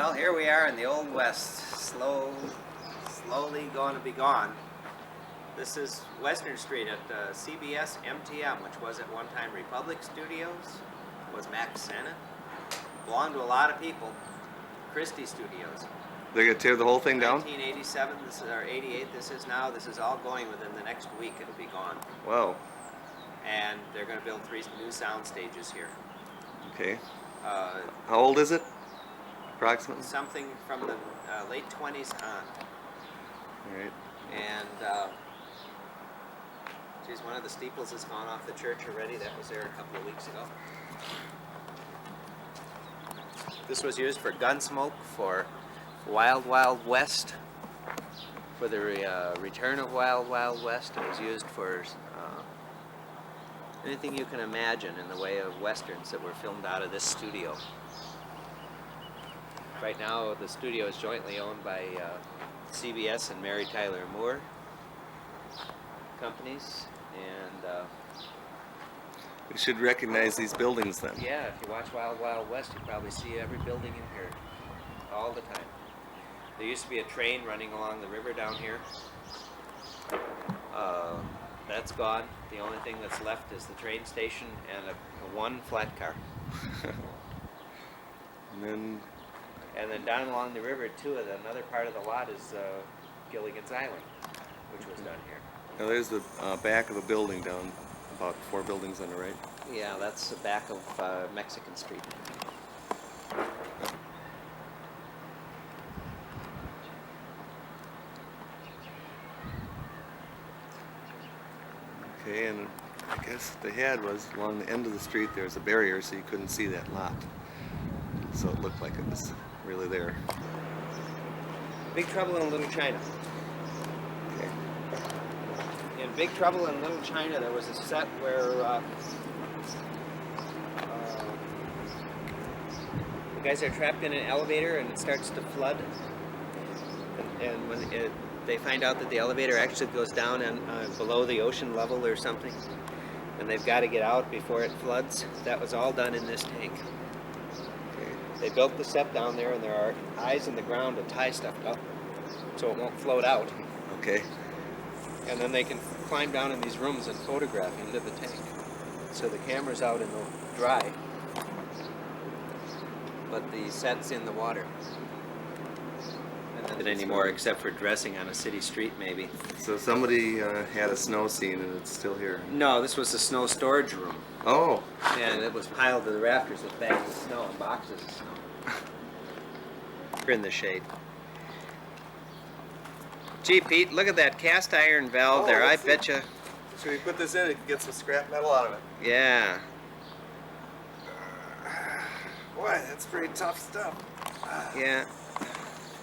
Well, here we are in the Old West, slowly going to be gone. This is Western Street at CBS MTM, which was at one time Republic Studios, was Max Sennett, belonged to a lot of people, Christie Studios. They're going to tear the whole thing down? 1987, this is our 88, this is all going within the next week, it'll be gone. Wow. And they're going to build 3 new sound stages here. Okay. How old is it? Approximately? Something from the late 20s on. Alright. And, geez, one of the steeples has gone off the church already. That was there a couple of weeks ago. This was used for Gunsmoke, for Wild Wild West, for the return of Wild Wild West. It was used for anything you can imagine in the way of westerns that were filmed out of this studio. Right now, the studio is jointly owned by CBS and Mary Tyler Moore companies, and We should recognize these buildings then. yeah, if you watch Wild Wild West, you probably see every building in here all the time. There used to be a train running along the river down here. That's gone. The only thing that's left is the train station and one flat car. And then down along the river too, another part of the lot is Gilligan's Island, which was done here. now there's the back of a building down, about 4 buildings on the right. Yeah, that's the back of Mexican Street. Okay, and I guess what they had was along the end of the street there's a barrier so you couldn't see that lot. So it looked like it was really there. Big Trouble in Little China. Okay. In Big Trouble in Little China, there was a set where the guys are trapped in an elevator and it starts to flood. And when they find out that the elevator actually goes down and below the ocean level or something, and they've got to get out before it floods. That was all done in this tank. Okay. They built the set down there, and there are eyes in the ground to tie stuff up so it won't float out. Okay. And then they can climb down in these rooms and photograph into the tank. So the camera's out in the dry, but the set's in the water. And then anymore, except for dressing on a city street, maybe. So somebody had a snow scene and it's still here. No, this was the snow storage room. Oh. And it was piled to the rafters with bags of snow and boxes of snow. You're in the shade. Gee, Pete, look at that cast iron valve there. I bet you. Should we put this in? It can get some scrap metal out of it. Yeah. Boy, that's pretty tough stuff. Yeah.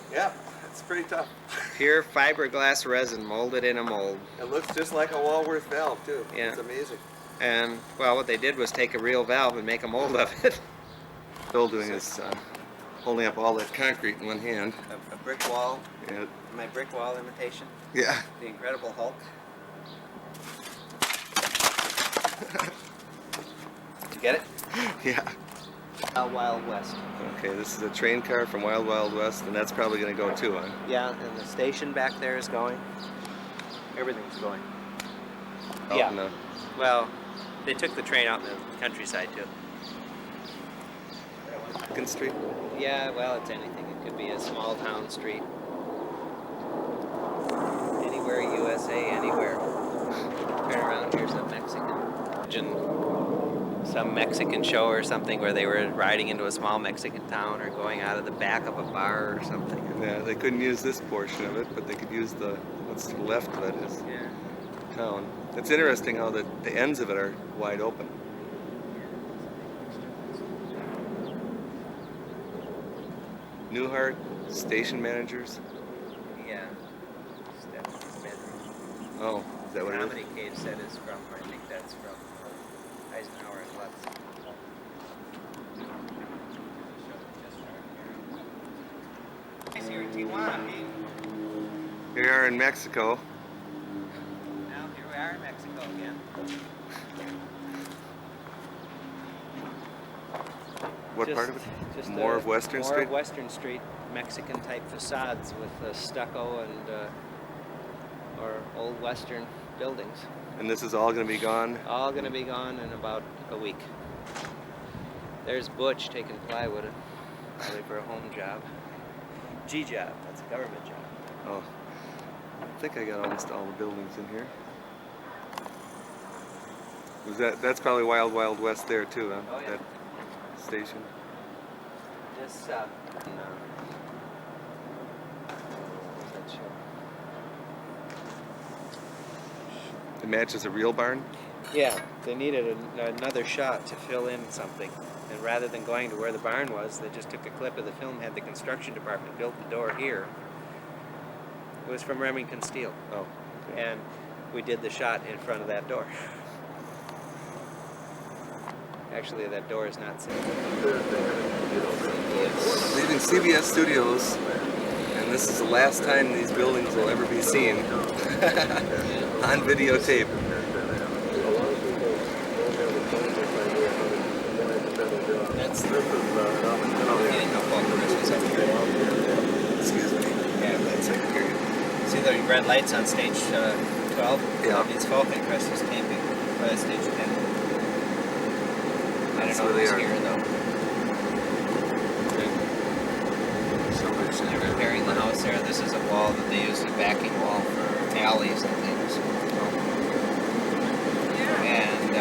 Yeah, it's pretty tough. Pure fiberglass resin molded in a mold. It looks just like a Walworth valve too. Yeah. It's amazing. And, well, what they did was take a real valve and make a mold of it. Phil doing is holding up all that concrete in one hand. A brick wall. Yeah. My brick wall imitation. Yeah. The Incredible Hulk. Did you get it? Yeah. Wild West. Okay, this is a train car from Wild Wild West, and that's probably going to go too, huh? Yeah, and the station back there is going. Everything's going. Out Yeah. in the- Well, they took the train out in the countryside too. Second Street. Yeah, well, it's anything. It could be a small town street. Anywhere, USA, anywhere. Turn around, here's a Mexican. Some Mexican show or something where they were riding into a small Mexican town or going out of the back of a bar or something. Yeah, they couldn't use this portion of it, but they could use the what's to the left of it is Yeah. town. It's interesting how the ends of it are wide open. Newhart, station managers. Yeah. That's his bedroom. Oh, is that what it is? Comedy Cave set is from, I think that's from Eisenhower and Lutz. Nice here in Tijuana, Pete. Here we are in Mexico. Now here we are in Mexico again. What part of it? Just More of Western more Street? of Western Street, Mexican type facades with stucco and or old Western buildings. And this is all going to be gone? All going to be gone in about a week. There's Butch taking plywood, probably for a home job. G-job, that's a government job. Oh, I think I got almost all the buildings in here. That's probably Wild Wild West there too, huh? Oh, yeah. That station. This, what's that show? It matches a real barn? Yeah, they needed another shot to fill in something. And rather than going to where the barn was, they just took a clip of the film, had the construction department built the door here. It was from Remington Steel. Oh. Okay. And we did the shot in front of that door. Actually, that door is not safe. Leaving CBS Studios, and this is the last time these buildings will ever be seen on videotape. That's Excuse me. yeah, That's it. Here. see the red lights on stage 12? Yeah. That means Falcon Crest is camping. Stage 10. I don't That's know where they who's are. here though. Somebody's in They're there. repairing the house there. This is a wall that they use, a backing wall for alleys and things. And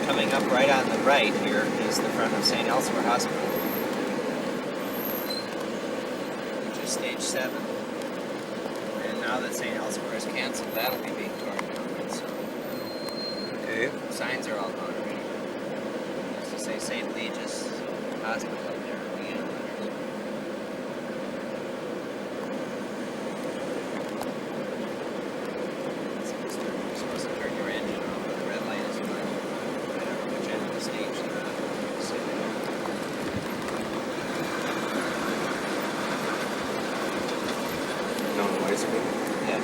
coming up right on the right here is the front of St. Elsewhere Hospital, which is stage 7. And now that St. Elsewhere is canceled, that'll be being torn down. So Okay. signs are all gone already. Used to say St. Legis Hospital up there. You're supposed to turn your engine off when the red light is on. I don't know which end of the stage they're on. No noise or anything? Yeah.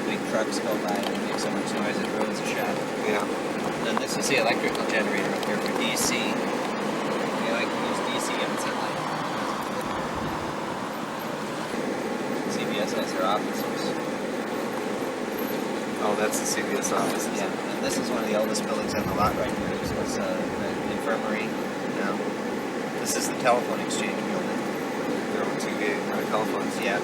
Big trucks go by and they make so much noise it ruins the shot. Yeah. Then this is the electrical generator up here for DC. We like to use DC instantly. CBS has their offices. Oh, that's the CBS office. Yeah, and this is one of the oldest buildings on the lot right here. This was the infirmary. Now, this is the telephone exchange building. There were 2 gate telephones. Yeah.